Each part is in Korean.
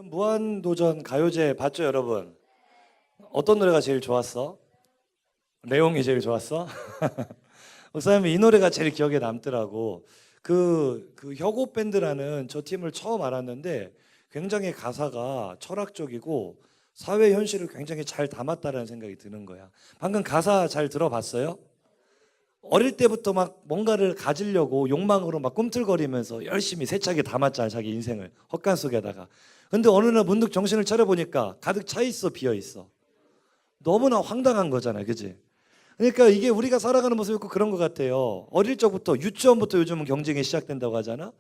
무한도전 가요제 봤죠, 여러분? 어떤 노래가 제일 좋았어? 내용이 제일 좋았어? 목사님 이 노래가 제일 기억에 남더라고. 그 혁오 밴드라는 저 팀을 처음 알았는데 굉장히 가사가 철학적이고 사회 현실을 굉장히 잘 담았다라는 생각이 드는 거야. 방금 가사 잘 들어봤어요? 어릴 때부터 막 뭔가를 가지려고 욕망으로 막 꿈틀거리면서 열심히 세차게 담았잖아, 자기 인생을 헛간 속에다가. 근데 어느 날 문득 정신을 차려보니까 가득 차 있어, 비어 있어. 너무나 황당한 거잖아요, 그지? 그러니까 이게 우리가 살아가는 모습이 꼭 그런 것 같아요. 어릴 적부터, 유치원부터 요즘은 경쟁이 시작된다고 하잖아.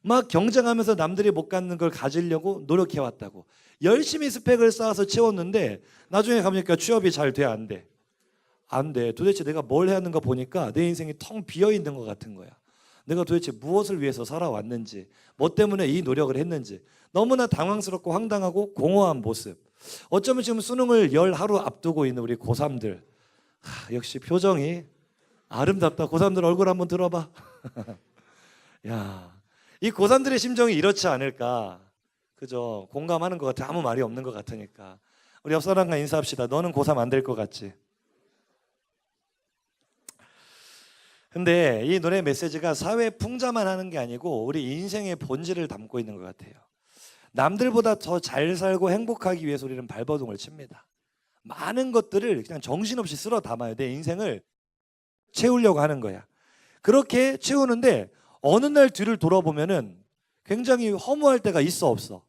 막 경쟁하면서 남들이 못 갖는 걸 가지려고 노력해왔다고. 열심히 스펙을 쌓아서 채웠는데 나중에 가보니까 취업이 잘 돼, 안 돼? 안 돼. 도대체 내가 뭘 해야 하는가 보니까 내 인생이 텅 비어 있는 것 같은 거야. 내가 도대체 무엇을 위해서 살아왔는지, 뭐 때문에 이 노력을 했는지 너무나 당황스럽고 황당하고 공허한 모습. 어쩌면 지금 수능을 10하루 앞두고 있는 우리 고3들, 역시 표정이 아름답다. 고3들 얼굴 한번 들어봐. 야, 이 고3들의 심정이 이렇지 않을까. 그죠? 공감하는 것 같아. 아무 말이 없는 것 같으니까. 우리 옆 사람과 인사합시다. 너는 고3 안 될 것 같지? 근데 이 노래 메시지가 사회 풍자만 하는 게 아니고 우리 인생의 본질을 담고 있는 것 같아요. 남들보다 더 잘 살고 행복하기 위해서 우리는 발버둥을 칩니다. 많은 것들을 그냥 정신없이 쓸어 담아요. 내 인생을 채우려고 하는 거야. 그렇게 채우는데 어느 날 뒤를 돌아보면은 굉장히 허무할 때가 있어, 없어?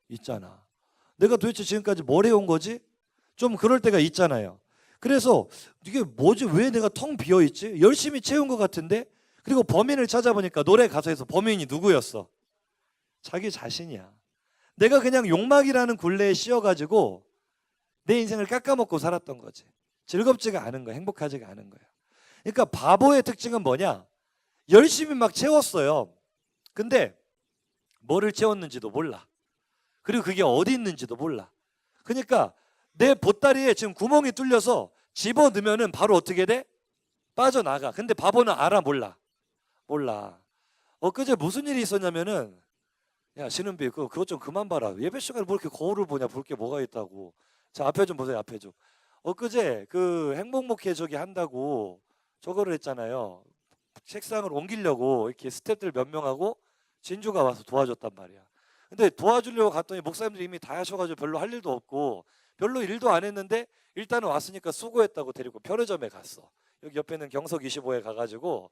있잖아. 내가 도대체 지금까지 뭘 해온 거지? 좀 그럴 때가 있잖아요. 그래서 이게 뭐지? 왜 내가 텅 비어 있지? 열심히 채운 것 같은데? 그리고 범인을 찾아보니까 노래 가사에서 범인이 누구였어? 자기 자신이야. 내가 그냥 욕망이라는 굴레에 씌어가지고 내 인생을 깎아먹고 살았던 거지. 즐겁지가 않은 거야. 행복하지가 않은 거야. 그러니까 바보의 특징은 뭐냐? 열심히 막 채웠어요. 근데 뭐를 채웠는지도 몰라. 그리고 그게 어디 있는지도 몰라. 그러니까 내 보따리에 지금 구멍이 뚫려서 집어넣으면은 바로 어떻게 돼? 빠져나가. 근데 바보는 알아, 몰라? 몰라. 엊그제 무슨 일이 있었냐면은, 야 신은비 그것 좀 그만 봐라. 예배 시간에 뭐 이렇게 거울을 보냐? 볼 게 뭐가 있다고. 자, 앞에 좀 보세요. 앞에 좀. 엊그제 그 행복목회 저기 한다고 저거를 했잖아요. 책상을 옮기려고 이렇게 스태프들 몇 명하고 진주가 와서 도와줬단 말이야. 근데 도와주려고 갔더니 목사님들이 이미 다 하셔가지고 별로 할 일도 없고 별로 일도 안 했는데 일단은 왔으니까 수고했다고 데리고 편의점에 갔어. 여기 옆에는 경석 25에 가가지고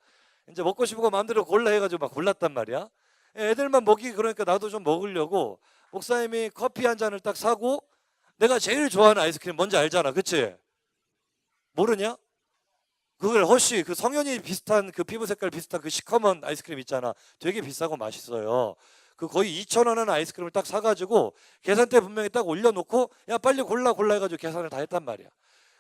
이제 먹고 싶은 거 마음대로 골라 해가지고 막 골랐단 말이야. 애들만 먹이기 그러니까 나도 좀 먹으려고 목사님이 커피 한 잔을 딱 사고 내가 제일 좋아하는 아이스크림 뭔지 알잖아, 그치? 모르냐? 그걸 허쉬 그 성현이 비슷한 그 피부 색깔 비슷한 그 시커먼 아이스크림 있잖아. 되게 비싸고 맛있어요. 그 거의 2,000원 하는 아이스크림을 딱 사가지고 계산대 분명히 딱 올려놓고 야 빨리 골라 해가지고 계산을 다 했단 말이야.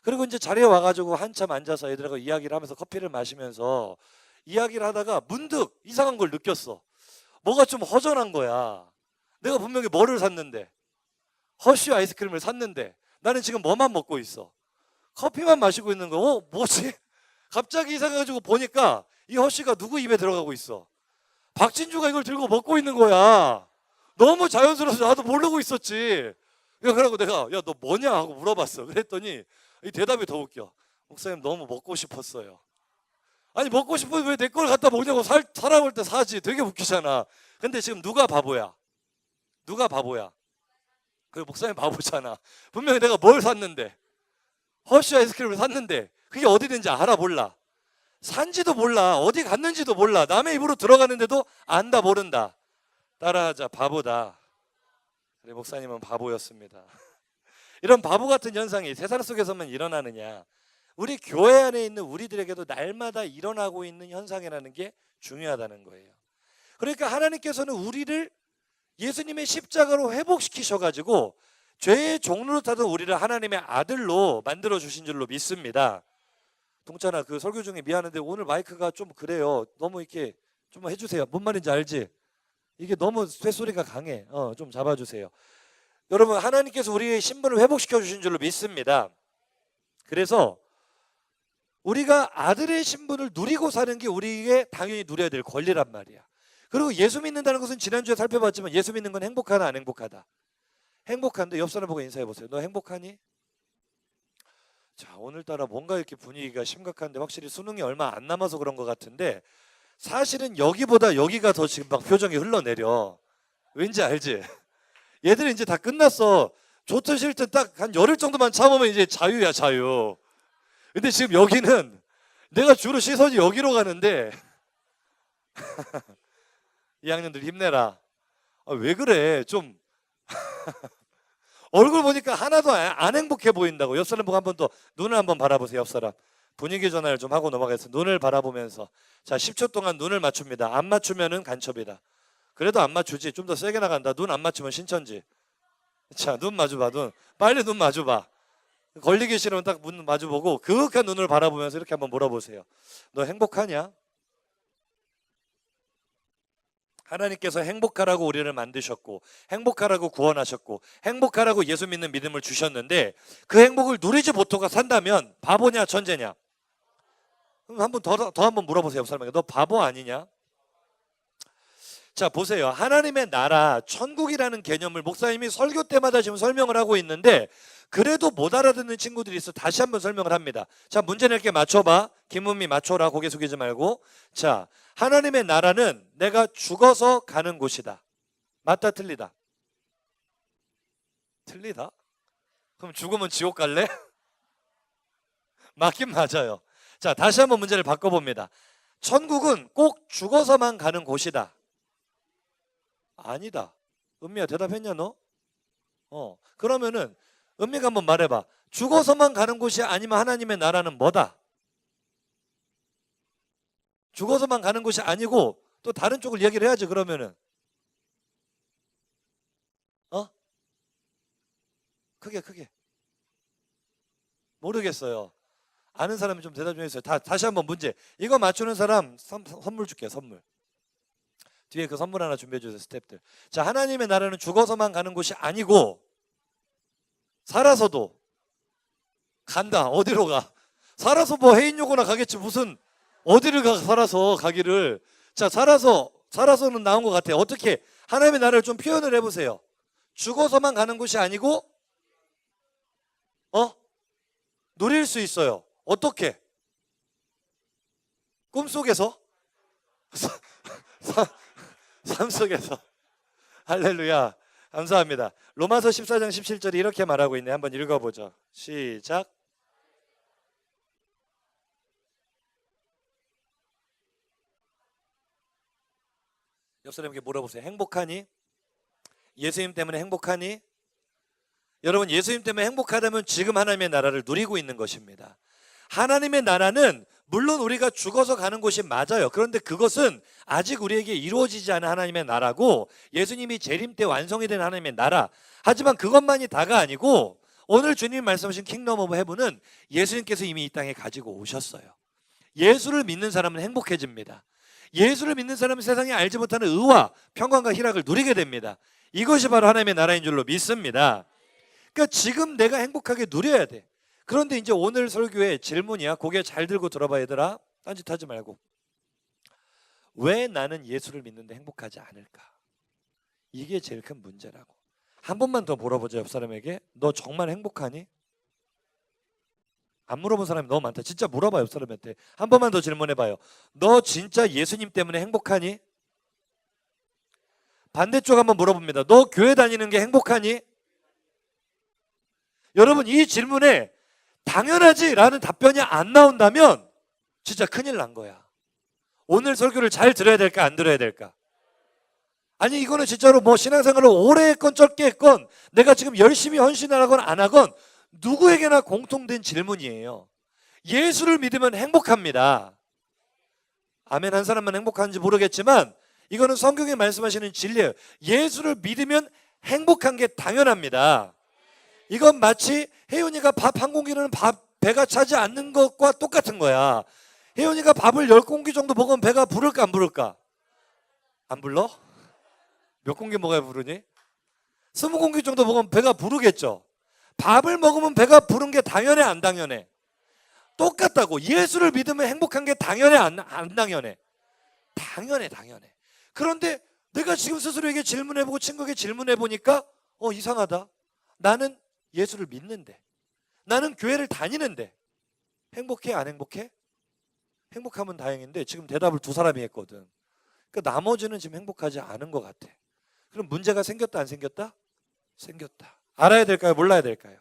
그리고 이제 자리에 와가지고 한참 앉아서 애들하고 이야기를 하면서 커피를 마시면서 이야기를 하다가 문득 이상한 걸 느꼈어. 뭐가 좀 허전한 거야. 내가 분명히 뭐를 샀는데 허쉬 아이스크림을 샀는데 나는 지금 뭐만 먹고 있어? 커피만 마시고 있는 거. 뭐지? 갑자기 이상해가지고 보니까 이 허쉬가 누구 입에 들어가고 있어? 박진주가 이걸 들고 먹고 있는 거야. 너무 자연스러워서 나도 모르고 있었지. 그러고 내가 야 너 뭐냐 하고 물어봤어. 그랬더니 이 대답이 더 웃겨. 목사님 너무 먹고 싶었어요. 아니 먹고 싶으면 왜 내 걸 갖다 먹냐고. 살아올 때 사지. 되게 웃기잖아. 근데 지금 누가 바보야? 누가 바보야? 그 목사님 바보잖아. 분명히 내가 뭘 샀는데 허쉬 아이스크림을 샀는데 그게 어디 있는지 알아, 몰라? 산지도 몰라. 어디 갔는지도 몰라. 남의 입으로 들어가는데도 안다, 모른다. 따라하자. 바보다. 그래, 목사님은 바보였습니다. 이런 바보 같은 현상이 세상 속에서만 일어나느냐? 우리 교회 안에 있는 우리들에게도 날마다 일어나고 있는 현상이라는 게 중요하다는 거예요. 그러니까 하나님께서는 우리를 예수님의 십자가로 회복시키셔가지고 죄의 종로로 타던 우리를 하나님의 아들로 만들어 주신 줄로 믿습니다. 동찬아, 그 설교 중에 미안한데 오늘 마이크가 좀 그래요. 너무 이렇게 좀 해주세요. 뭔 말인지 알지? 이게 너무 쇳소리가 강해. 좀 잡아주세요. 여러분, 하나님께서 우리의 신분을 회복시켜 주신 줄로 믿습니다. 그래서 우리가 아들의 신분을 누리고 사는 게 우리에게 당연히 누려야 될 권리란 말이야. 그리고 예수 믿는다는 것은 지난주에 살펴봤지만 예수 믿는 건 행복하다 안 행복하다? 행복한데 옆 사람 보고 인사해 보세요. 너 행복하니? 자, 오늘따라 뭔가 이렇게 분위기가 심각한데 확실히 수능이 얼마 안 남아서 그런 것 같은데 사실은 여기보다 여기가 더 지금 막 표정이 흘러내려. 왠지 알지? 얘들은 이제 다 끝났어. 좋든 싫든 딱 한 열흘 정도만 참으면 이제 자유야, 자유. 근데 지금 여기는 내가 주로 시선이 여기로 가는데 2학년들 힘내라. 아, 왜 그래? 좀 얼굴 보니까 하나도 안 행복해 보인다고. 옆 사람 보고 한 번 더 눈을 한번 바라보세요. 옆 사람. 분위기 전환을 좀 하고 넘어가겠습니다. 눈을 바라보면서 자 10초 동안 눈을 맞춥니다. 안 맞추면은 간첩이다. 그래도 안 맞추지. 좀 더 세게 나간다. 눈 안 맞추면 신천지. 자, 눈 마주봐. 눈 빨리 눈 마주봐. 걸리기 싫으면 딱 눈 마주보고 그윽한 눈을 바라보면서 이렇게 한번 물어보세요. 너 행복하냐? 하나님께서 행복하라고 우리를 만드셨고 행복하라고 구원하셨고 행복하라고 예수 믿는 믿음을 주셨는데 그 행복을 누리지 못하고 산다면 바보냐 천재냐? 한번 더 한번 물어보세요. 사람에게 너 바보 아니냐? 자 보세요. 하나님의 나라 천국이라는 개념을 목사님이 설교 때마다 지금 설명을 하고 있는데 그래도 못 알아듣는 친구들이 있어. 다시 한번 설명을 합니다. 자 문제 낼게 맞춰봐. 김은미 맞춰라. 고개 숙이지 말고. 자 하나님의 나라는 내가 죽어서 가는 곳이다. 맞다 틀리다? 틀리다? 그럼 죽으면 지옥 갈래? 맞긴 맞아요. 자 다시 한번 문제를 바꿔봅니다. 천국은 꼭 죽어서만 가는 곳이다. 아니다. 은미야 대답했냐 너? 그러면은 은미가 한번 말해봐. 죽어서만 가는 곳이 아니면 하나님의 나라는 뭐다? 죽어서만 가는 곳이 아니고 또 다른 쪽을 얘기를 해야지. 그러면은 크게 모르겠어요. 아는 사람이 좀 대답 좀 해주세요. 다시 한번 문제. 이거 맞추는 사람 선물 줄게요. 선물. 뒤에 그 선물 하나 준비해 주세요. 스태프들. 자 하나님의 나라는 죽어서만 가는 곳이 아니고 살아서도 간다. 어디로 가? 살아서 뭐 해인요거나 가겠지. 무슨 어디를 가? 살아서 가기를. 자 살아서는 나온 것 같아요. 어떻게 하나님의 나라를 좀 표현을 해보세요. 죽어서만 가는 곳이 아니고 누릴 수 있어요. 어떻게? 꿈속에서? 삶 속에서. 할렐루야. 감사합니다. 로마서 14장 17절이 이렇게 말하고 있네. 한번 읽어보죠. 시작. 옆 사람에게 물어보세요. 행복하니? 예수님 때문에 행복하니? 여러분 예수님 때문에 행복하다면 지금 하나님의 나라를 누리고 있는 것입니다. 하나님의 나라는 물론 우리가 죽어서 가는 곳이 맞아요. 그런데 그것은 아직 우리에게 이루어지지 않은 하나님의 나라고 예수님이 재림 때 완성이 된 하나님의 나라. 하지만 그것만이 다가 아니고 오늘 주님이 말씀하신 킹덤 오브 헤븐은 예수님께서 이미 이 땅에 가지고 오셨어요. 예수를 믿는 사람은 행복해집니다. 예수를 믿는 사람은 세상에 알지 못하는 의와 평강과 희락을 누리게 됩니다. 이것이 바로 하나님의 나라인 줄로 믿습니다. 그러니까 지금 내가 행복하게 누려야 돼. 그런데 이제 오늘 설교의 질문이야. 고개 잘 들고 들어봐 얘들아. 딴짓하지 말고. 왜 나는 예수를 믿는데 행복하지 않을까? 이게 제일 큰 문제라고. 한 번만 더 물어보자. 옆 사람에게. 너 정말 행복하니? 안 물어본 사람이 너무 많다. 진짜 물어봐. 옆 사람한테. 한 번만 더 질문해봐요. 너 진짜 예수님 때문에 행복하니? 반대쪽 한번 물어봅니다. 너 교회 다니는 게 행복하니? 여러분 이 질문에 당연하지 라는 답변이 안 나온다면 진짜 큰일 난 거야. 오늘 설교를 잘 들어야 될까 안 들어야 될까? 아니 이거는 진짜로 뭐 신앙생활을 오래 했건 짧게 했건 내가 지금 열심히 헌신을 하건 안 하건 누구에게나 공통된 질문이에요. 예수를 믿으면 행복합니다. 아멘 한 사람만 행복한지 모르겠지만 이거는 성경에 말씀하시는 진리예요. 예수를 믿으면 행복한 게 당연합니다. 이건 마치 혜윤이가 밥 한 공기는 배가 차지 않는 것과 똑같은 거야. 혜윤이가 밥을 10공기 정도 먹으면 배가 부를까 안 부를까? 안 불러? 몇 공기 먹어야 부르니? 20공기 정도 먹으면 배가 부르겠죠. 밥을 먹으면 배가 부른 게 당연해 안 당연해? 똑같다고. 예수를 믿으면 행복한 게 당연해 안 당연해? 당연해. 그런데 내가 지금 스스로에게 질문해보고 친구에게 질문해보니까 이상하다. 나는 예수를 믿는데, 나는 교회를 다니는데 행복해 안 행복해? 행복하면 다행인데 지금 대답을 두 사람이 했거든. 그러니까 나머지는 지금 행복하지 않은 것 같아. 그럼 문제가 생겼다 안 생겼다? 생겼다. 알아야 될까요? 몰라야 될까요?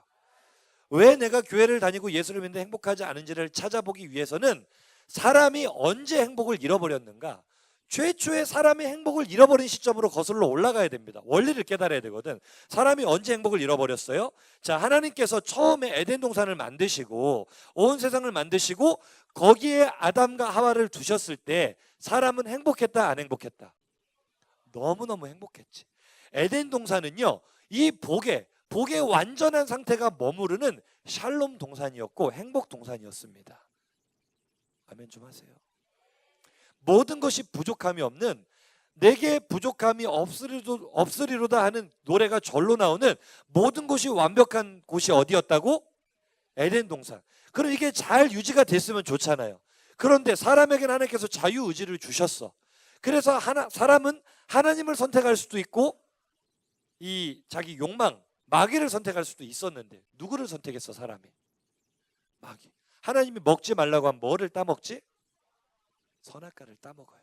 왜 내가 교회를 다니고 예수를 믿는데 행복하지 않은지를 찾아보기 위해서는 사람이 언제 행복을 잃어버렸는가? 최초의 사람이 행복을 잃어버린 시점으로 거슬러 올라가야 됩니다. 원리를 깨달아야 되거든. 사람이 언제 행복을 잃어버렸어요? 자, 하나님께서 처음에 에덴 동산을 만드시고 온 세상을 만드시고 거기에 아담과 하와를 두셨을 때 사람은 행복했다 안 행복했다? 너무너무 행복했지. 에덴 동산은요, 이 복의 완전한 상태가 머무르는 샬롬 동산이었고 행복 동산이었습니다. 아멘 좀 하세요. 모든 것이 부족함이 없는, 내게 부족함이 없으리로다 하는 노래가 절로 나오는 모든 것이 완벽한 곳이 어디였다고? 에덴 동산. 그럼 이게 잘 유지가 됐으면 좋잖아요. 그런데 사람에게는 하나님께서 자유의지를 주셨어. 그래서 사람은 하나님을 선택할 수도 있고 이 자기 욕망, 마귀를 선택할 수도 있었는데 누구를 선택했어? 사람이 마귀. 하나님이 먹지 말라고 하면 뭐를 따먹지? 선악과를 따먹어요.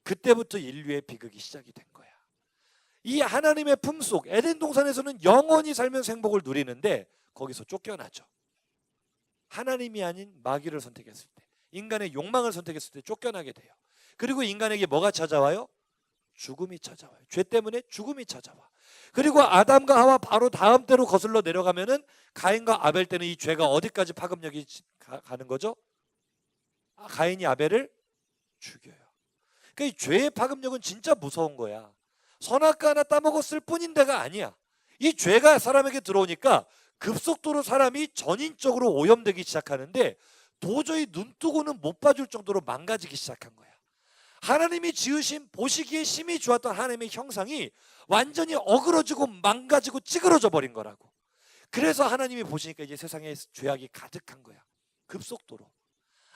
그때부터 인류의 비극이 시작이 된 거야. 이 하나님의 품속 에덴 동산에서는 영원히 살면서 행복을 누리는데 거기서 쫓겨나죠. 하나님이 아닌 마귀를 선택했을 때, 인간의 욕망을 선택했을 때 쫓겨나게 돼요. 그리고 인간에게 뭐가 찾아와요? 죽음이 찾아와요. 죄 때문에 죽음이 찾아와. 그리고 아담과 하와 바로 다음 때로 거슬러 내려가면은 가인과 아벨 때는 이 죄가 어디까지 파급력이 가는 거죠? 가인이 아벨을 죽여요. 그러니까 이 죄의 파급력은 진짜 무서운 거야. 선악과 하나 따먹었을 뿐인데가 아니야. 이 죄가 사람에게 들어오니까 급속도로 사람이 전인적으로 오염되기 시작하는데 도저히 눈뜨고는 못 봐줄 정도로 망가지기 시작한 거야. 하나님이 지으신 보시기에 심히 좋았던 하나님의 형상이 완전히 어그러지고 망가지고 찌그러져 버린 거라고. 그래서 하나님이 보시니까 이제 세상에 죄악이 가득한 거야. 급속도로.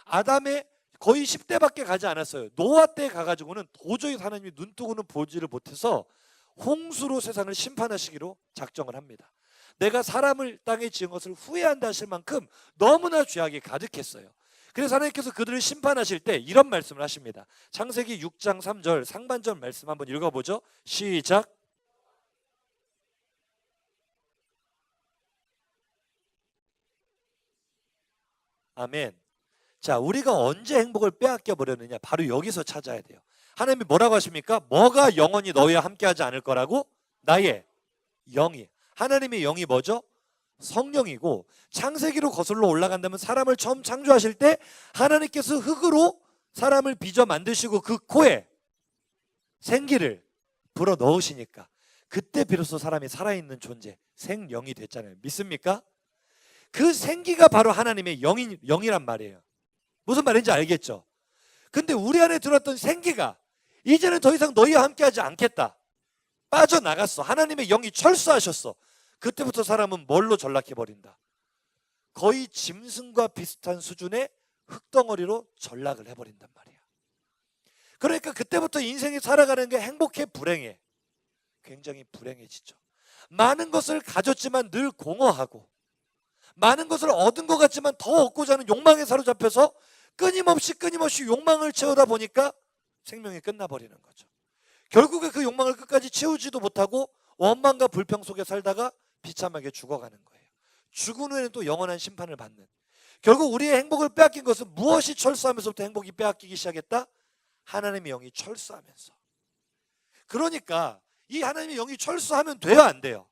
아담의 거의 10대밖에 가지 않았어요. 노아 때 가가지고는 도저히 하나님이 눈뜨고는 보지를 못해서 홍수로 세상을 심판하시기로 작정을 합니다. 내가 사람을 땅에 지은 것을 후회한다 하실 만큼 너무나 죄악이 가득했어요. 그래서 하나님께서 그들을 심판하실 때 이런 말씀을 하십니다. 창세기 6장 3절 상반절 말씀 한번 읽어보죠. 시작. 아멘. 자, 우리가 언제 행복을 빼앗겨 버렸느냐? 바로 여기서 찾아야 돼요. 하나님이 뭐라고 하십니까? 뭐가 영원히 너희와 함께하지 않을 거라고? 나의 영이. 하나님의 영이 뭐죠? 성령이고, 창세기로 거슬러 올라간다면 사람을 처음 창조하실 때 하나님께서 흙으로 사람을 빚어 만드시고 그 코에 생기를 불어 넣으시니까 그때 비로소 사람이 살아있는 존재, 생령이 됐잖아요. 믿습니까? 그 생기가 바로 하나님의 영이란 말이에요. 무슨 말인지 알겠죠? 근데 우리 안에 들어왔던 생기가 이제는 더 이상 너희와 함께하지 않겠다. 빠져나갔어. 하나님의 영이 철수하셨어. 그때부터 사람은 뭘로 전락해버린다? 거의 짐승과 비슷한 수준의 흙덩어리로 전락을 해버린단 말이야. 그러니까 그때부터 인생이 살아가는 게 행복해 불행해? 굉장히 불행해지죠. 많은 것을 가졌지만 늘 공허하고, 많은 것을 얻은 것 같지만 더 얻고자 하는 욕망에 사로잡혀서 끊임없이 욕망을 채우다 보니까 생명이 끝나버리는 거죠. 결국에 그 욕망을 끝까지 채우지도 못하고 원망과 불평 속에 살다가 비참하게 죽어가는 거예요. 죽은 후에는 또 영원한 심판을 받는. 결국 우리의 행복을 빼앗긴 것은 무엇이 철수하면서부터 행복이 빼앗기기 시작했다? 하나님의 영이 철수하면서. 그러니까 이 하나님의 영이 철수하면 돼요, 안 돼요?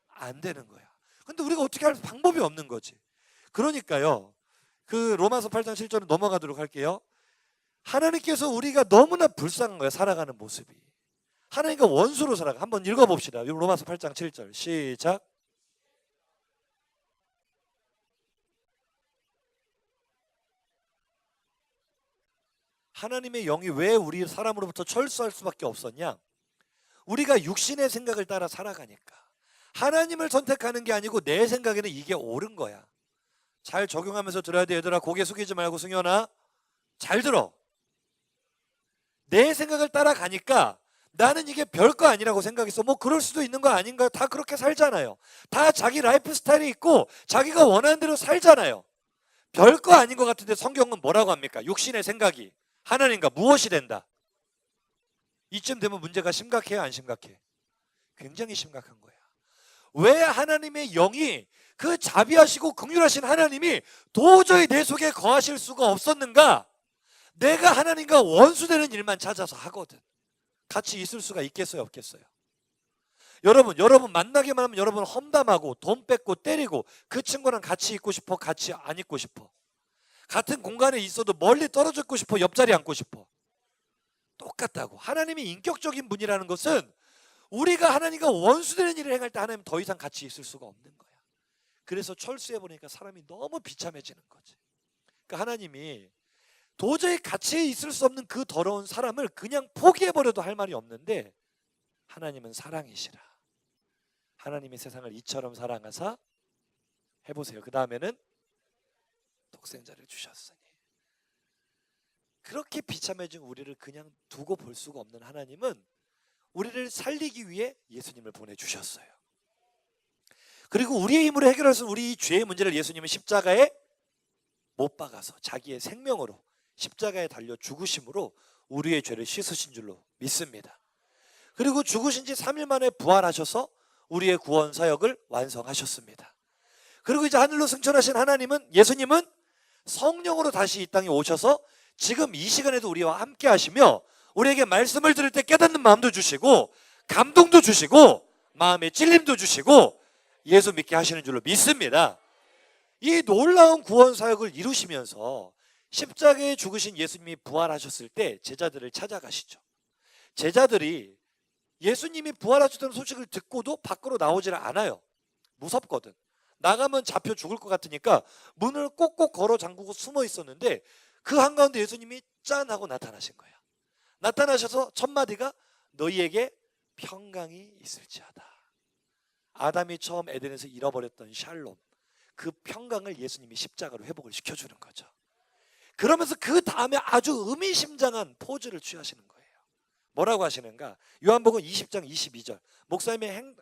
안 되는 거야. 근데 우리가 어떻게 할 방법이 없는 거지. 그러니까요, 그 로마서 8장 7절은 넘어가도록 할게요. 하나님께서 우리가 너무나 불쌍한 거예요, 살아가는 모습이. 하나님과 원수로 살아가. 한번 읽어봅시다. 로마서 8장 7절 시작. 하나님의 영이 왜 우리 사람으로부터 철수할 수밖에 없었냐? 우리가 육신의 생각을 따라 살아가니까. 하나님을 선택하는 게 아니고 내 생각에는 이게 옳은 거야. 잘 적용하면서 들어야 돼. 얘들아, 고개 숙이지 말고 승현아, 잘 들어. 내 생각을 따라가니까 나는 이게 별거 아니라고 생각했어. 뭐 그럴 수도 있는 거 아닌가요? 다 그렇게 살잖아요. 다 자기 라이프 스타일이 있고 자기가 원하는 대로 살잖아요. 별거 아닌 것 같은데 성경은 뭐라고 합니까? 육신의 생각이 하나님과 무엇이 된다? 이쯤 되면 문제가 심각해요, 안 심각해? 굉장히 심각한 거야. 왜 하나님의 영이, 그 자비하시고 긍휼하신 하나님이 도저히 내 속에 거하실 수가 없었는가? 내가 하나님과 원수되는 일만 찾아서 하거든. 같이 있을 수가 있겠어요, 없겠어요? 여러분 만나기만 하면 여러분 험담하고 돈 뺏고 때리고 그 친구랑 같이 있고 싶어, 같이 안 있고 싶어? 같은 공간에 있어도 멀리 떨어져 있고 싶어, 옆자리 앉고 싶어? 똑같다고. 하나님이 인격적인 분이라는 것은 우리가 하나님과 원수되는 일을 행할 때 하나님 더 이상 같이 있을 수가 없는 거야. 그래서 철수해 보니까 사람이 너무 비참해지는 거지. 그러니까 하나님이 도저히 같이 있을 수 없는 그 더러운 사람을 그냥 포기해버려도 할 말이 없는데, 하나님은 사랑이시라. 하나님이 세상을 이처럼 사랑하사, 해보세요. 그 다음에는 독생자를 주셨으니. 그렇게 비참해진 우리를 그냥 두고 볼 수가 없는 하나님은 우리를 살리기 위해 예수님을 보내주셨어요. 그리고 우리의 힘으로 해결할 수 없는 우리 이 죄의 문제를 예수님은 십자가에 못 박아서 자기의 생명으로 십자가에 달려 죽으심으로 우리의 죄를 씻으신 줄로 믿습니다. 그리고 죽으신 지 3일 만에 부활하셔서 우리의 구원 사역을 완성하셨습니다. 그리고 이제 하늘로 승천하신 하나님은, 예수님은 성령으로 다시 이 땅에 오셔서 지금 이 시간에도 우리와 함께 하시며 우리에게 말씀을 들을 때 깨닫는 마음도 주시고 감동도 주시고 마음의 찔림도 주시고 예수 믿게 하시는 줄로 믿습니다. 이 놀라운 구원 사역을 이루시면서 십자가에 죽으신 예수님이 부활하셨을 때 제자들을 찾아가시죠. 제자들이 예수님이 부활하셨다는 소식을 듣고도 밖으로 나오질 않아요. 무섭거든. 나가면 잡혀 죽을 것 같으니까 문을 꼭꼭 걸어 잠그고 숨어 있었는데 그 한가운데 예수님이 짠 하고 나타나신 거야. 나타나셔서 첫 마디가 너희에게 평강이 있을지어다. 아담이 처음 에덴에서 잃어버렸던 샬롬, 그 평강을 예수님이 십자가로 회복을 시켜주는 거죠. 그러면서 그 다음에 아주 의미심장한 포즈를 취하시는 거예요. 뭐라고 하시는가? 요한복음 20장 22절. 목사님의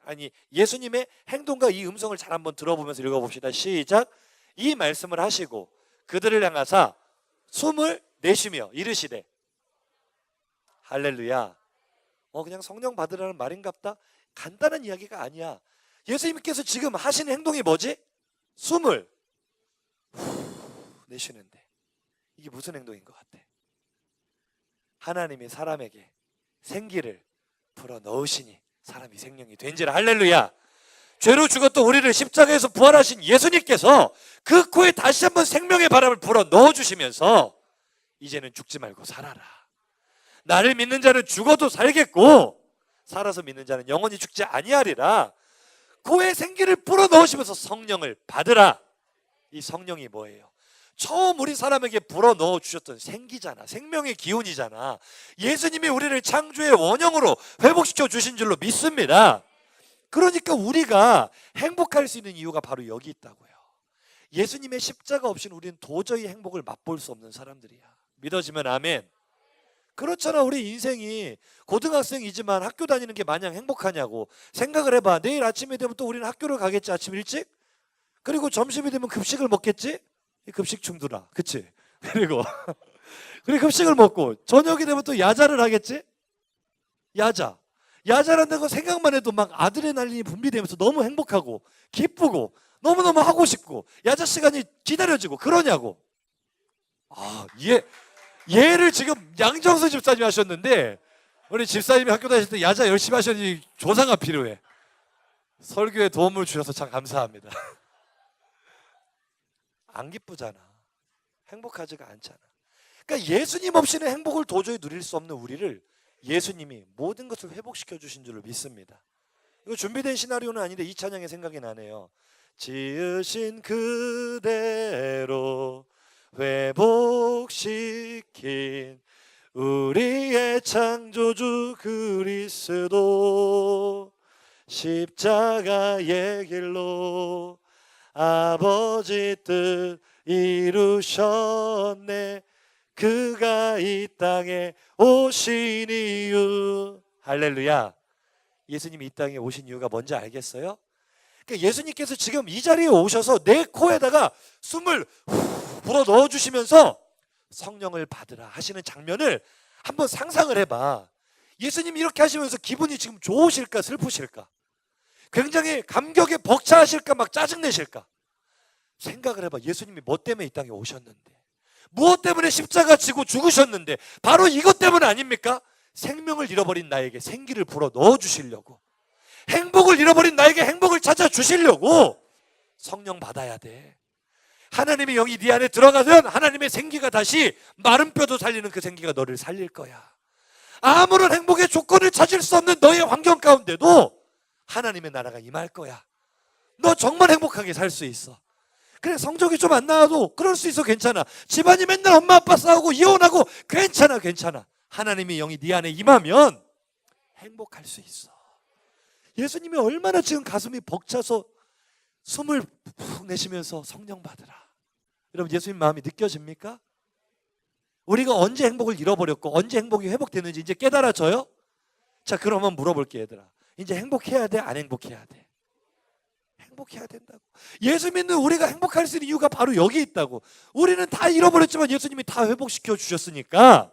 예수님의 행동과 이 음성을 잘 한번 들어보면서 읽어봅시다. 시작. 이 말씀을 하시고 그들을 향하사 숨을 내쉬며 이르시되, 할렐루야. 그냥 성령 받으라는 말인갑다. 간단한 이야기가 아니야. 예수님께서 지금 하시는 행동이 뭐지? 숨을 내쉬는데 이게 무슨 행동인 것 같아? 하나님이 사람에게 생기를 불어 넣으시니 사람이 생명이 된지라. 할렐루야. 죄로 죽었던 우리를 십자가에서 부활하신 예수님께서 그 코에 다시 한번 생명의 바람을 불어 넣어주시면서 이제는 죽지 말고 살아라. 나를 믿는 자는 죽어도 살겠고 살아서 믿는 자는 영원히 죽지 아니하리라. 코에 생기를 불어 넣으시면서 성령을 받으라. 이 성령이 뭐예요? 처음 우리 사람에게 불어 넣어 주셨던 생기잖아. 생명의 기운이잖아. 예수님이 우리를 창조의 원형으로 회복시켜 주신 줄로 믿습니다. 그러니까 우리가 행복할 수 있는 이유가 바로 여기 있다고요. 예수님의 십자가 없이는 우리는 도저히 행복을 맛볼 수 없는 사람들이야. 믿어지면 아멘. 그렇잖아. 우리 인생이 고등학생이지만 학교 다니는 게 마냥 행복하냐고 생각을 해봐. 내일 아침이 되면 또 우리는 학교를 가겠지, 아침 일찍. 그리고 점심이 되면 급식을 먹겠지. 급식 중두라, 그치? 그리고 급식을 먹고 저녁이 되면 또 야자를 하겠지. 야자라는 거 생각만 해도 막 아드레날린이 분비되면서 너무 행복하고 기쁘고 너무너무 하고 싶고 야자 시간이 기다려지고 그러냐고. 얘를 지금 양정수 집사님이 하셨는데 우리 집사님이 학교 다닐 때 야자 열심히 하셨는지 조사가 필요해. 설교에 도움을 주셔서 참 감사합니다. 안 기쁘잖아. 행복하지가 않잖아. 그러니까 예수님 없이는 행복을 도저히 누릴 수 없는 우리를 예수님이 모든 것을 회복시켜 주신 줄로 믿습니다. 이거 준비된 시나리오는 아닌데 이 찬양이 생각이 나네요. 지으신 그대로 회복시킨 우리의 창조주 그리스도 십자가의 길로 아버지 뜻 이루셨네. 그가 이 땅에 오신 이유. 할렐루야. 예수님이 이 땅에 오신 이유가 뭔지 알겠어요? 그러니까 예수님께서 지금 이 자리에 오셔서 내 코에다가 숨을 불어 넣어주시면서 성령을 받으라 하시는 장면을 한번 상상을 해봐. 예수님이 이렇게 하시면서 기분이 지금 좋으실까 슬프실까? 굉장히 감격에 벅차하실까 막 짜증내실까? 생각을 해봐. 예수님이 뭐 때문에 이 땅에 오셨는데, 무엇 때문에 십자가 지고 죽으셨는데, 바로 이것 때문 아닙니까? 생명을 잃어버린 나에게 생기를 불어 넣어주시려고, 행복을 잃어버린 나에게 행복을 찾아주시려고 성령 받아야 돼. 하나님의 영이 네 안에 들어가면 하나님의 생기가 다시 마른 뼈도 살리는 그 생기가 너를 살릴 거야. 아무런 행복의 조건을 찾을 수 없는 너의 환경 가운데도 하나님의 나라가 임할 거야. 너 정말 행복하게 살 수 있어. 그래, 성적이 좀 안 나와도 그럴 수 있어. 괜찮아. 집안이 맨날 엄마 아빠 싸우고 이혼하고 괜찮아. 하나님의 영이 네 안에 임하면 행복할 수 있어. 예수님이 얼마나 지금 가슴이 벅차서 숨을 푹 내쉬면서 성령 받으라. 여러분, 예수님 마음이 느껴집니까? 우리가 언제 행복을 잃어버렸고 언제 행복이 회복되는지 이제 깨달아져요? 자, 그러면 물어볼게, 얘들아. 이제 행복해야 돼? 안 행복해야 돼? 행복해야 된다고. 예수 믿는 우리가 행복할 수 있는 이유가 바로 여기 있다고. 우리는 다 잃어버렸지만 예수님이 다 회복시켜 주셨으니까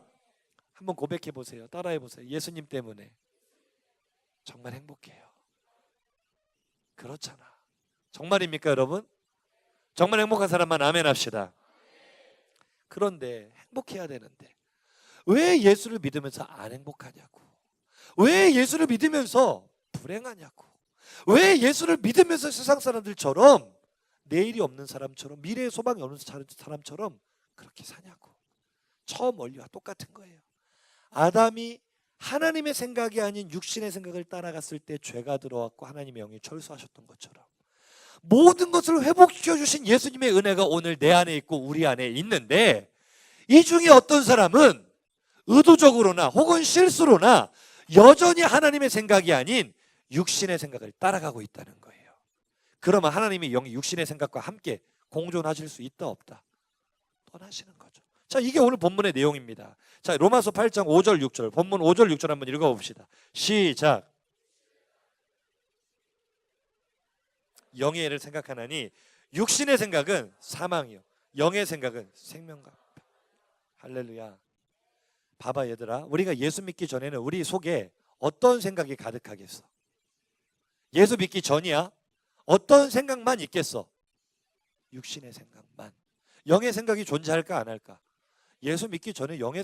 한번 고백해 보세요. 따라해 보세요. 예수님 때문에 정말 행복해요. 그렇잖아. 정말입니까, 여러분? 정말 행복한 사람만 아멘 합시다. 그런데 행복해야 되는데 왜 예수를 믿으면서 안 행복하냐고. 왜 예수를 믿으면서 불행하냐고. 왜 예수를 믿으면서 세상 사람들처럼 내일이 없는 사람처럼 미래의 소망이 없는 사람처럼 그렇게 사냐고. 처음 원리와 똑같은 거예요. 아담이 하나님의 생각이 아닌 육신의 생각을 따라갔을 때 죄가 들어왔고 하나님의 영이 철수하셨던 것처럼 모든 것을 회복시켜 주신 예수님의 은혜가 오늘 내 안에 있고 우리 안에 있는데, 이 중에 어떤 사람은 의도적으로나 혹은 실수로나 여전히 하나님의 생각이 아닌 육신의 생각을 따라가고 있다는 거예요. 그러면 하나님의 영이 육신의 생각과 함께 공존하실 수 있다 없다? 떠나시는 거죠. 자, 이게 오늘 본문의 내용입니다. 자, 로마서 8장 5절 6절, 본문 5절 6절 한번 읽어봅시다. 시작. 영의 애를 생각하나니 육신의 생각은 사망이요 영의 생각은 생명과. 할렐루야. 봐봐, 얘들아. 우리가 예수 믿기 전에는 우리 속에 어떤 생각이 가득하겠어? 예수 믿기 전이야. 어떤 생각만 있겠어? 육신의 생각만. 영의 생각이 존재할까 안 할까? 예수 믿기 전에 영의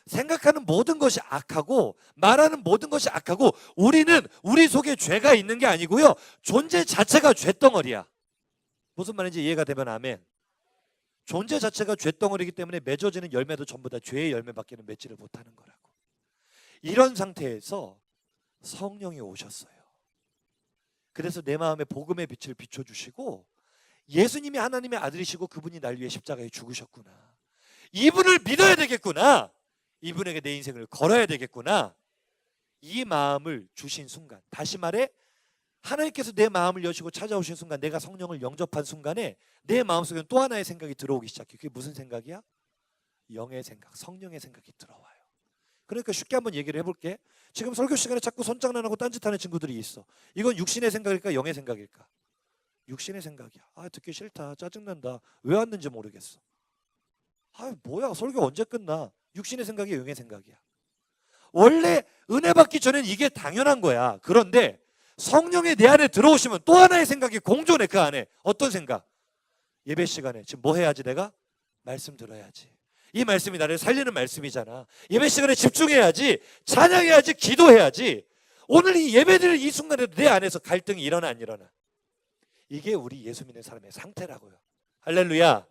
생각하는 모든 것이 악하고 말하는 모든 것이 악하고, 우리는 우리 속에 죄가 있는 게 아니고요, 존재 자체가 죄덩어리야. 무슨 말인지 이해가 되면 아멘. 존재 자체가 죄덩어리이기 때문에 맺어지는 열매도 전부 다 죄의 열매밖에는 맺지를 못하는 거라고. 이런 상태에서 성령이 오셨어요. 그래서 내 마음에 복음의 빛을 비춰주시고, 예수님이 하나님의 아들이시고 그분이 날 위해 십자가에 죽으셨구나, 이분을 믿어야 되겠구나, 이분에게 내 인생을 걸어야 되겠구나, 이 마음을 주신 순간, 다시 말해 하나님께서 내 마음을 여시고 찾아오신 순간, 내가 성령을 영접한 순간에 내 마음속에 또 하나의 생각이 들어오기 시작해요. 그게 무슨 생각이야? 영의 생각, 성령의 생각이 들어와요. 그러니까 쉽게 한번 얘기를 해볼게. 지금 설교 시간에 자꾸 손장난하고 딴짓하는 친구들이 있어. 이건 육신의 생각일까 영의 생각일까? 육신의 생각이야. 아, 듣기 싫다, 짜증난다, 왜 왔는지 모르겠어. 아, 뭐야, 설교 언제 끝나? 육신의 생각이야 영의 생각이야? 원래 은혜 받기 전엔 이게 당연한 거야. 그런데 성령이 내 안에 들어오시면 또 하나의 생각이 공존해. 그 안에 어떤 생각? 예배 시간에 지금 뭐 해야지? 내가 말씀 들어야지. 이 말씀이 나를 살리는 말씀이잖아. 예배 시간에 집중해야지, 찬양해야지, 기도해야지. 오늘 이 예배드릴 이 순간에도 내 안에서 갈등이 일어나 안 일어나? 이게 우리 예수 믿는 사람의 상태라고요. 할렐루야.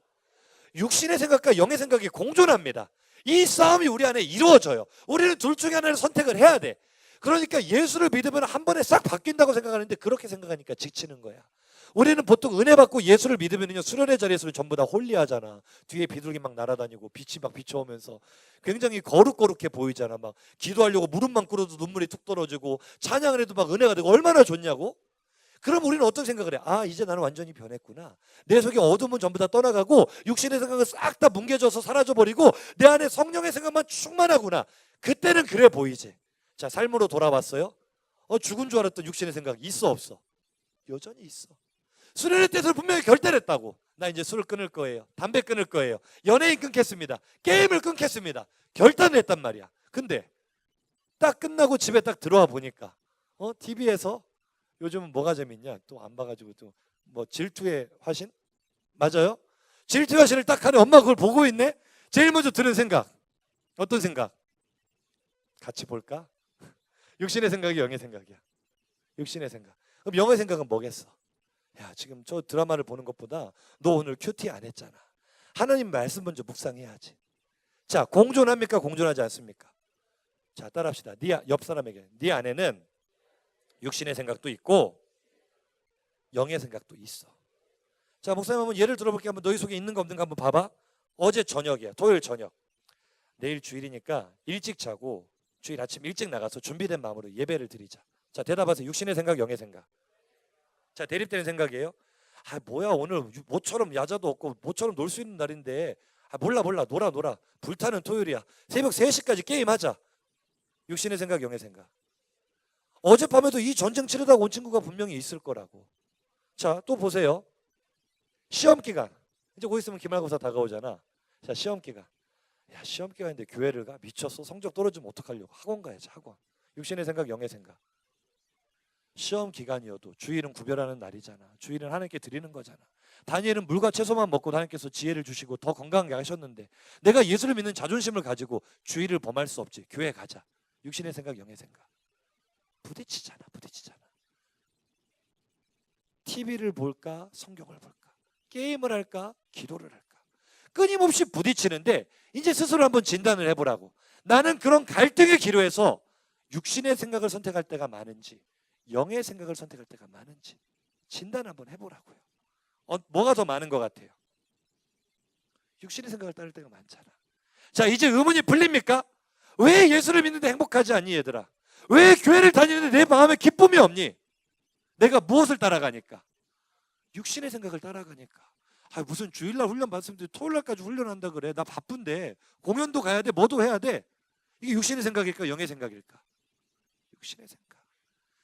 육신의 생각과 영의 생각이 공존합니다. 이 싸움이 우리 안에 이루어져요. 우리는 둘 중에 하나를 선택을 해야 돼. 그러니까 예수를 믿으면 한 번에 싹 바뀐다고 생각하는데, 그렇게 생각하니까 지치는 거야. 우리는 보통 은혜 받고 예수를 믿으면요, 수련의 자리에서 전부 다 홀리하잖아. 뒤에 비둘기 막 날아다니고 빛이 막 비춰오면서 굉장히 거룩거룩해 보이잖아. 막 기도하려고 무릎만 꿇어도 눈물이 툭 떨어지고, 찬양을 해도 막 은혜가 되고 얼마나 좋냐고. 그럼 우리는 어떤 생각을 해? 아, 이제 나는 완전히 변했구나. 내 속에 어둠은 전부 다 떠나가고 육신의 생각은 싹 다 뭉개져서 사라져버리고 내 안에 성령의 생각만 충만하구나. 그때는 그래 보이지. 자, 삶으로 돌아왔어요. 죽은 줄 알았던 육신의 생각 있어 없어? 여전히 있어. 수련회 때도 분명히 결단을 했다고. 나 이제 술을 끊을 거예요. 담배 끊을 거예요. 연예인 끊겠습니다. 게임을 끊겠습니다. 결단을 했단 말이야. 근데 딱 끝나고 집에 딱 들어와 보니까 TV에서 요즘은 뭐가 재밌냐? 또 안 봐가지고 또 뭐 질투의 화신? 맞아요? 질투의 화신을 딱 하네. 엄마 그걸 보고 있네? 제일 먼저 드는 생각 어떤 생각? 같이 볼까? 육신의 생각이 영의 생각이야. 육신의 생각. 그럼 영의 생각은 뭐겠어? 야, 지금 저 드라마를 보는 것보다 너 오늘 큐티 안 했잖아. 하나님 말씀 먼저 묵상해야지. 자, 공존합니까? 공존하지 않습니까? 자, 따라합시다. 옆 사람에게 네 안에는 육신의 생각도 있고 영의 생각도 있어. 자, 목사님 한번 예를 들어볼게. 한번 너희 속에 있는 거 없는가 한번 봐봐. 어제 저녁이야. 토요일 저녁. 내일 주일이니까 일찍 자고 주일 아침 일찍 나가서 준비된 마음으로 예배를 드리자. 자, 대답하세요. 육신의 생각, 영의 생각. 자, 대립되는 생각이에요. 아, 뭐야, 오늘 모처럼 야자도 없고 모처럼 놀 수 있는 날인데 몰라 놀아 불타는 토요일이야. 새벽 3시까지 게임하자. 육신의 생각, 영의 생각. 어젯밤에도 이 전쟁 치르다 온 친구가 분명히 있을 거라고. 자, 또 보세요. 시험 기간. 이제 곧 있으면 기말고사 다가오잖아. 자, 시험 기간. 야, 시험 기간인데 교회를 가? 미쳤어. 성적 떨어지면 어떡하려고. 학원 가야지, 학원. 육신의 생각, 영의 생각. 시험 기간이어도 주일은 구별하는 날이잖아. 주일은 하나님께 드리는 거잖아. 다니엘은 물과 채소만 먹고 하나님께서 지혜를 주시고 더 건강하게 하셨는데 내가 예수를 믿는 자존심을 가지고 주일을 범할 수 없지. 교회 가자. 육신의 생각, 영의 생각. 부딪히잖아. TV를 볼까? 성경을 볼까? 게임을 할까? 기도를 할까? 끊임없이 부딪히는데 이제 스스로 한번 진단을 해보라고. 나는 그런 갈등의 기로에서 육신의 생각을 선택할 때가 많은지 영의 생각을 선택할 때가 많은지 진단 한번 해보라고요. 뭐가 더 많은 것 같아요? 육신의 생각을 따를 때가 많잖아. 자, 이제 의문이 풀립니까? 왜 예수를 믿는데 행복하지 않니, 얘들아? 왜 교회를 다니는데 내 마음에 기쁨이 없니? 내가 무엇을 따라가니까? 육신의 생각을 따라가니까. 아, 무슨 주일날 훈련 받았으면 토요일날까지 훈련한다 그래. 나 바쁜데 공연도 가야 돼. 뭐도 해야 돼. 이게 육신의 생각일까? 영의 생각일까? 육신의 생각.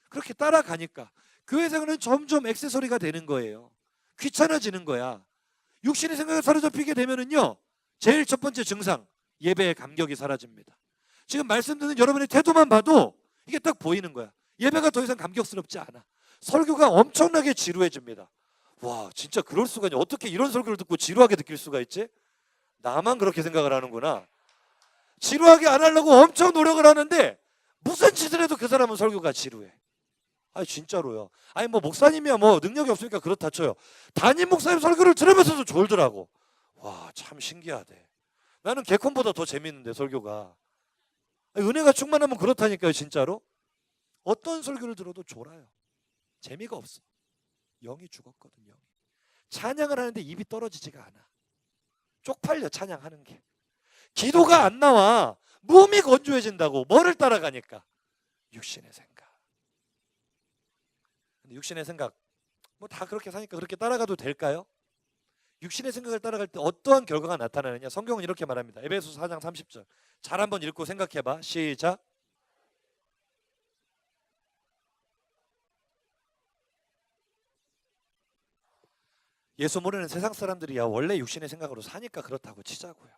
그렇게 따라가니까 교회 생활은 점점 액세서리가 되는 거예요. 귀찮아지는 거야. 육신의 생각에 사로잡히게 되면은요, 제일 첫 번째 증상, 예배의 감격이 사라집니다. 지금 말씀 듣는 여러분의 태도만 봐도 이게 딱 보이는 거야. 예배가 더 이상 감격스럽지 않아. 설교가 엄청나게 지루해집니다. 와, 진짜 그럴 수가 있냐. 어떻게 이런 설교를 듣고 지루하게 느낄 수가 있지? 나만 그렇게 생각을 하는구나. 지루하게 안 하려고 엄청 노력을 하는데 무슨 짓을 해도 그 사람은 설교가 지루해. 아니, 진짜로요. 아니, 뭐 목사님이야 뭐 능력이 없으니까 그렇다 쳐요. 담임 목사님 설교를 들으면서도 졸더라고. 와, 참 신기하대. 나는 개콘보다 더 재밌는데 설교가. 아니, 은혜가 충만하면 그렇다니까요. 진짜로. 어떤 설교를 들어도 졸아요. 재미가 없어. 영이 죽었거든. 영이. 찬양을 하는데 입이 떨어지지가 않아. 쪽팔려, 찬양하는 게. 기도가 안 나와. 몸이 건조해진다고. 뭐를 따라가니까? 육신의 생각. 근데 육신의 생각, 뭐 다 그렇게 사니까 그렇게 따라가도 될까요? 육신의 생각을 따라갈 때 어떠한 결과가 나타나느냐? 성경은 이렇게 말합니다. 에베소서 4장 30절. 잘 한번 읽고 생각해봐. 시작. 예수 모르는 세상 사람들이야 원래 육신의 생각으로 사니까 그렇다고 치자고요.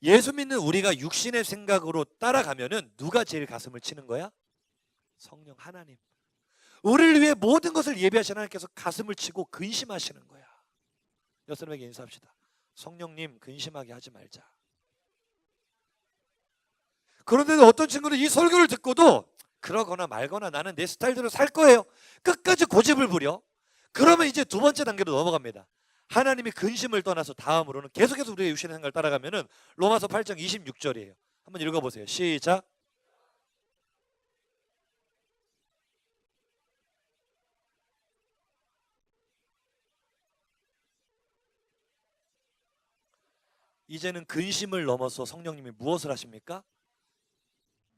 예수 믿는 우리가 육신의 생각으로 따라가면은 누가 제일 가슴을 치는 거야? 성령 하나님. 우리를 위해 모든 것을 예비하신 하나님께서 가슴을 치고 근심하시는 거야. 여러분에게 인사합시다. 성령님, 근심하게 하지 말자. 그런데도 어떤 친구는 이 설교를 듣고도 그러거나 말거나 나는 내 스타일대로 살 거예요. 끝까지 고집을 부려. 그러면 이제 두 번째 단계로 넘어갑니다. 하나님이 근심을 떠나서 다음으로는 계속해서 우리의 육신의 생각을 따라가면은 로마서 8장 26절이에요. 한번 읽어보세요. 시작. 이제는 근심을 넘어서 성령님이 무엇을 하십니까?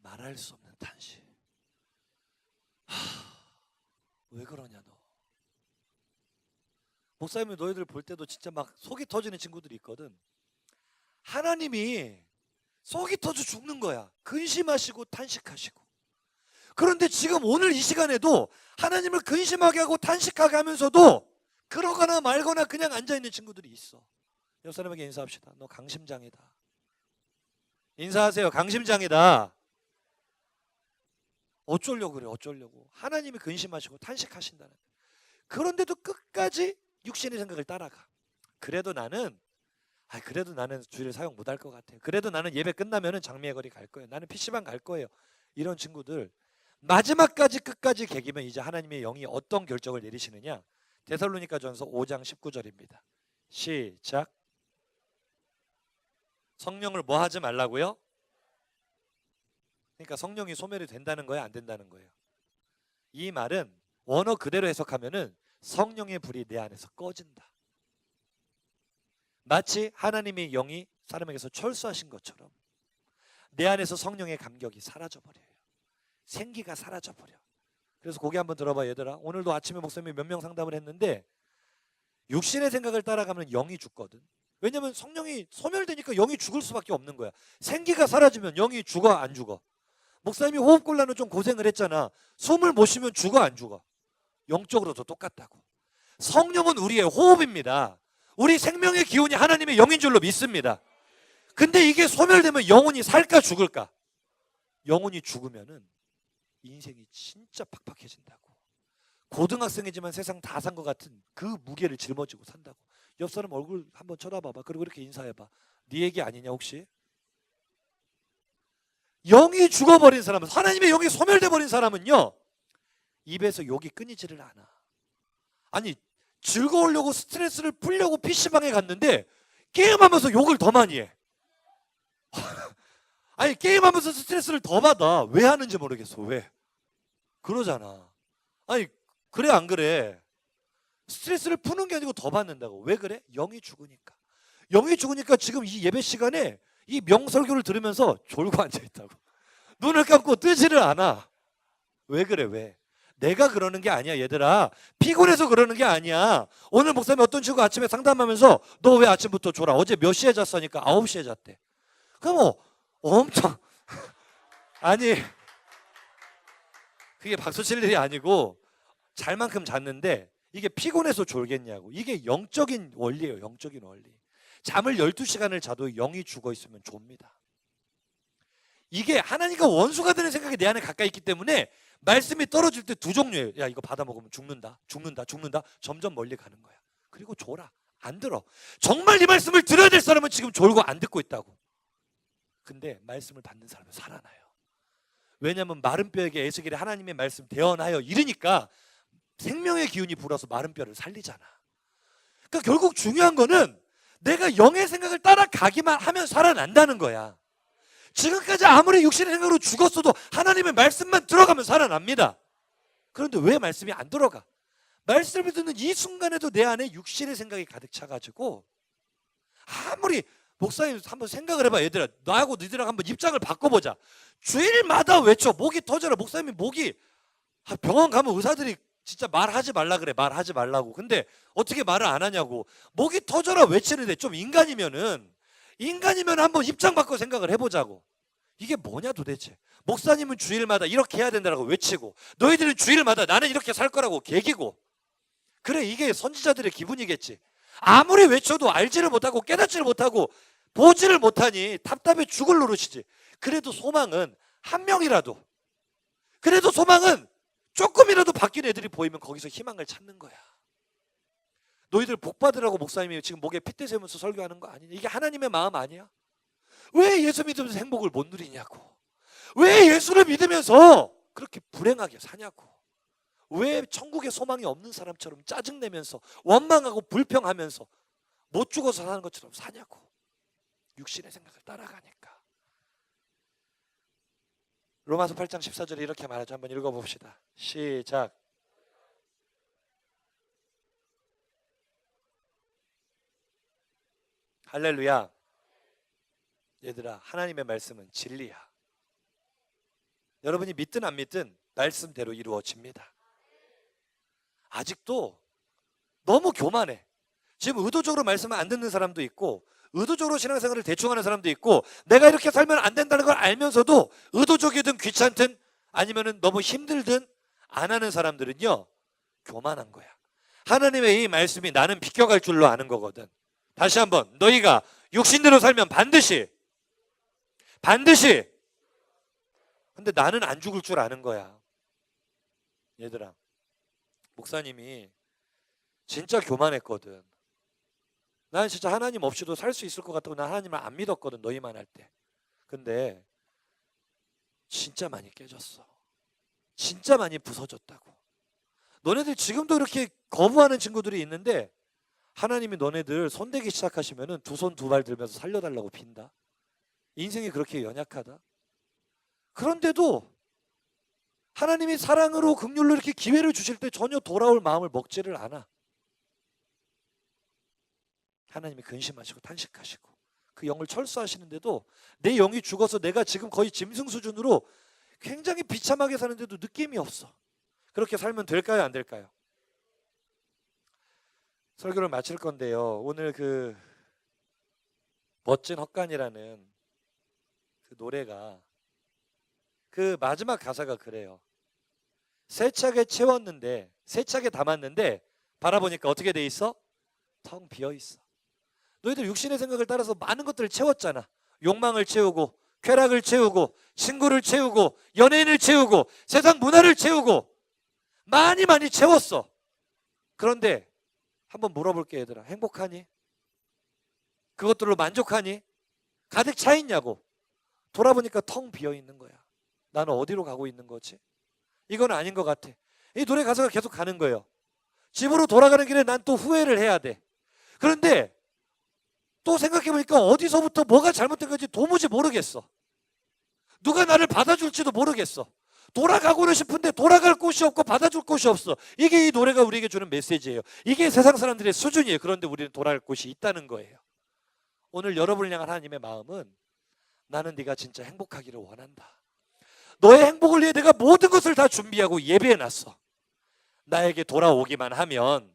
말할 수 없는 탄식. 왜 그러냐 너. 목사님이 너희들 볼 때도 진짜 막 속이 터지는 친구들이 있거든. 하나님이 속이 터져 죽는 거야. 근심하시고 탄식하시고. 그런데 지금 오늘 이 시간에도 하나님을 근심하게 하고 탄식하게 하면서도 그러거나 말거나 그냥 앉아있는 친구들이 있어. 옆 사람에게 인사합시다. 너 강심장이다. 인사하세요. 강심장이다. 어쩌려고 그래. 어쩌려고. 하나님이 근심하시고 탄식하신다는. 그런데도 끝까지 육신의 생각을 따라가. 그래도 나는 주일을 사용 못할 것 같아요. 그래도 나는 예배 끝나면은 장미의 거리 갈 거예요. 나는 PC방 갈 거예요. 이런 친구들 마지막까지 끝까지 개기면 이제 하나님의 영이 어떤 결정을 내리시느냐. 데살로니가전서 5장 19절입니다. 시작. 성령을 뭐 하지 말라고요? 그러니까 성령이 소멸이 된다는 거예요, 안 된다는 거예요? 이 말은 원어 그대로 해석하면은 성령의 불이 내 안에서 꺼진다. 마치 하나님의 영이 사람에게서 철수하신 것처럼 내 안에서 성령의 감격이 사라져버려요. 생기가 사라져버려. 그래서 고개 한번 들어봐 얘들아. 오늘도 아침에 목사님이 몇 명 상담을 했는데 육신의 생각을 따라가면 영이 죽거든. 왜냐면 성령이 소멸되니까 영이 죽을 수밖에 없는 거야. 생기가 사라지면 영이 죽어 안 죽어? 목사님이 호흡곤란으로 좀 고생을 했잖아. 숨을 못 쉬면 죽어 안 죽어? 영적으로도 똑같다고. 성령은 우리의 호흡입니다. 우리 생명의 기운이 하나님의 영인 줄로 믿습니다. 근데 이게 소멸되면 영혼이 살까 죽을까? 영혼이 죽으면은 인생이 진짜 팍팍해진다고. 고등학생이지만 세상 다 산 것 같은 그 무게를 짊어지고 산다고. 옆 사람 얼굴 한번 쳐다봐봐. 그리고 이렇게 인사해봐. 네 얘기 아니냐 혹시? 영이 죽어버린 사람은, 하나님의 영이 소멸돼 버린 사람은요, 입에서 욕이 끊이지를 않아. 아니 즐거우려고 스트레스를 풀려고 PC방에 갔는데 게임하면서 욕을 더 많이 해. 아니 게임하면서 스트레스를 더 받아. 왜 하는지 모르겠어. 왜? 그러잖아. 아니 그래 안 그래? 스트레스를 푸는 게 아니고 더 받는다고. 왜 그래? 영이 죽으니까. 영이 죽으니까 지금 이 예배 시간에 이 명설교를 들으면서 졸고 앉아있다고. 눈을 감고 뜨지를 않아. 왜 그래? 왜? 내가 그러는 게 아니야 얘들아. 피곤해서 그러는 게 아니야. 오늘 목사님이 어떤 친구가 아침에 상담하면서 너 왜 아침부터 졸아? 어제 몇 시에 잤으니까 9시에 잤대. 그럼 엄청 아니 그게 박수 칠 일이 아니고 잘 만큼 잤는데 이게 피곤해서 졸겠냐고. 이게 영적인 원리예요. 영적인 원리. 잠을 12시간을 자도 영이 죽어 있으면 좁니다. 이게 하나님과 원수가 되는 생각이 내 안에 가까이 있기 때문에 말씀이 떨어질 때 두 종류예요. 야 이거 받아 먹으면 죽는다. 점점 멀리 가는 거야. 그리고 졸아. 안 들어. 정말 이 말씀을 들어야 될 사람은 지금 졸고 안 듣고 있다고. 근데 말씀을 받는 사람은 살아나요. 왜냐하면 마른 뼈에게 에스겔이 하나님의 말씀 대언하여 이르니까 생명의 기운이 불어서 마른 뼈를 살리잖아. 그러니까 결국 중요한 거는 내가 영의 생각을 따라가기만 하면 살아난다는 거야. 지금까지 아무리 육신의 생각으로 죽었어도 하나님의 말씀만 들어가면 살아납니다. 그런데 왜 말씀이 안 들어가? 말씀을 듣는 이 순간에도 내 안에 육신의 생각이 가득 차가지고 아무리 목사님 한번 생각을 해봐. 얘들아 나하고 너희들하고 한번 입장을 바꿔보자. 주일마다 외쳐. 목이 터져라. 목사님이 목이 병원 가면 의사들이 진짜 말하지 말라 그래. 말하지 말라고. 근데 어떻게 말을 안 하냐고. 목이 터져라 외치는데 좀 인간이면 한번 입장 바꿔 생각을 해보자고. 이게 뭐냐 도대체. 목사님은 주일마다 이렇게 해야 된다고 외치고 너희들은 주일마다 나는 이렇게 살 거라고 개기고. 그래 이게 선지자들의 기분이겠지. 아무리 외쳐도 알지를 못하고 깨닫지를 못하고 보지를 못하니 답답해 죽을 노릇이지. 그래도 소망은 한 명이라도, 그래도 소망은 조금이라도 바뀐 애들이 보이면 거기서 희망을 찾는 거야. 너희들 복 받으라고 목사님이 지금 목에 핏대 세우면서 설교하는 거 아니냐? 이게 하나님의 마음 아니야? 왜 예수 믿으면서 행복을 못 누리냐고. 왜 예수를 믿으면서 그렇게 불행하게 사냐고. 왜 천국에 소망이 없는 사람처럼 짜증내면서 원망하고 불평하면서 못 죽어서 사는 것처럼 사냐고. 육신의 생각을 따라가니까. 로마서 8장 14절에 이렇게 말하죠. 한번 읽어봅시다. 시작. 할렐루야. 얘들아 하나님의 말씀은 진리야. 여러분이 믿든 안 믿든 말씀대로 이루어집니다. 아직도 너무 교만해. 지금 의도적으로 말씀을 안 듣는 사람도 있고 의도적으로 신앙생활을 대충 하는 사람도 있고 내가 이렇게 살면 안 된다는 걸 알면서도 의도적이든 귀찮든 아니면은 너무 힘들든 안 하는 사람들은요 교만한 거야. 하나님의 이 말씀이 나는 비껴갈 줄로 아는 거거든. 다시 한번 너희가 육신대로 살면 반드시 근데 나는 안 죽을 줄 아는 거야. 얘들아, 목사님이 진짜 교만했거든. 나는 진짜 하나님 없이도 살 수 있을 것 같다고 난 하나님을 안 믿었거든, 너희만 할 때. 근데 진짜 많이 깨졌어. 진짜 많이 부서졌다고. 너네들 지금도 이렇게 거부하는 친구들이 있는데 하나님이 너네들 손대기 시작하시면은 두 손 두 발 들면서 살려달라고 빈다. 인생이 그렇게 연약하다. 그런데도 하나님이 사랑으로 긍휼로 이렇게 기회를 주실 때 전혀 돌아올 마음을 먹지를 않아. 하나님이 근심하시고 탄식하시고 그 영을 철수하시는데도 내 영이 죽어서 내가 지금 거의 짐승 수준으로 굉장히 비참하게 사는데도 느낌이 없어. 그렇게 살면 될까요, 안 될까요? 설교를 마칠 건데요. 오늘 그 멋진 헛간이라는 그 노래가 그 마지막 가사가 그래요. 세차게 채웠는데 세차게 담았는데 바라보니까 어떻게 돼 있어? 텅 비어 있어. 너희들 육신의 생각을 따라서 많은 것들을 채웠잖아. 욕망을 채우고 쾌락을 채우고 친구를 채우고 연예인을 채우고 세상 문화를 채우고 많이 채웠어. 그런데 한번 물어볼게 얘들아. 행복하니? 그것들로 만족하니? 가득 차 있냐고. 돌아보니까 텅 비어 있는 거야. 나는 어디로 가고 있는 거지? 이건 아닌 것 같아. 이 노래 가사가 계속 가는 거예요. 집으로 돌아가는 길에 난 또 후회를 해야 돼. 그런데 또 생각해보니까 어디서부터 뭐가 잘못된 건지 도무지 모르겠어. 누가 나를 받아줄지도 모르겠어. 돌아가고는 싶은데 돌아갈 곳이 없고 받아줄 곳이 없어. 이게 이 노래가 우리에게 주는 메시지예요. 이게 세상 사람들의 수준이에요. 그런데 우리는 돌아갈 곳이 있다는 거예요. 오늘 여러분을 향한 하나님의 마음은 나는 네가 진짜 행복하기를 원한다. 너의 행복을 위해 내가 모든 것을 다 준비하고 예배해놨어. 나에게 돌아오기만 하면,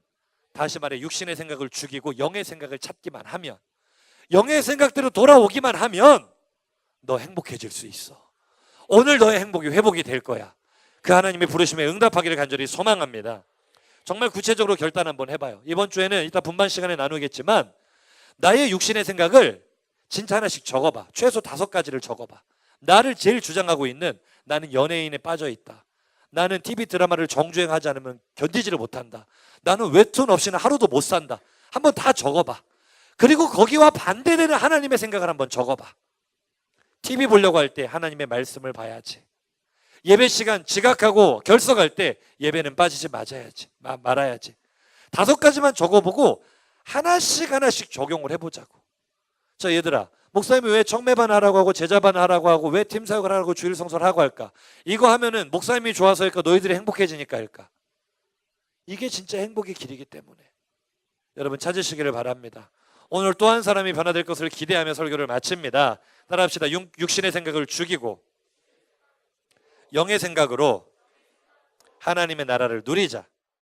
다시 말해 육신의 생각을 죽이고 영의 생각을 찾기만 하면, 영의 생각대로 돌아오기만 하면 너 행복해질 수 있어. 오늘 너의 행복이 회복이 될 거야. 그 하나님의 부르심에 응답하기를 간절히 소망합니다. 정말 구체적으로 결단 한번 해봐요. 이번 주에는 이따 분반 시간에 나누겠지만 나의 육신의 생각을 진짜 하나씩 적어봐. 최소 5가지를 적어봐. 나를 제일 주장하고 있는, 나는 연예인에 빠져 있다. 나는 TV 드라마를 정주행하지 않으면 견디지를 못한다. 나는 웹툰 없이는 하루도 못 산다. 한번 다 적어봐. 그리고 거기와 반대되는 하나님의 생각을 한번 적어봐. TV 보려고 할 때 하나님의 말씀을 봐야지. 예배 시간 지각하고 결석할 때 예배는 빠지지 말아야지. 5가지만 적어보고 하나씩 적용을 해보자고. 자, 얘들아, 목사님이 왜 청매반 하라고 하고 제자반 하라고 하고 왜 팀사역을 하라고 주일 성서를 하고 할까? 이거 하면은 목사님이 좋아서일까? 너희들이 행복해지니까 할까? 이게 진짜 행복의 길이기 때문에 여러분 찾으시기를 바랍니다. 오늘 또 한 사람이 변화될 것을 기대하며 설교를 마칩니다. 따라합시다. 육신의 생각을 죽이고 영의 생각으로 하나님의 나라를 누리자.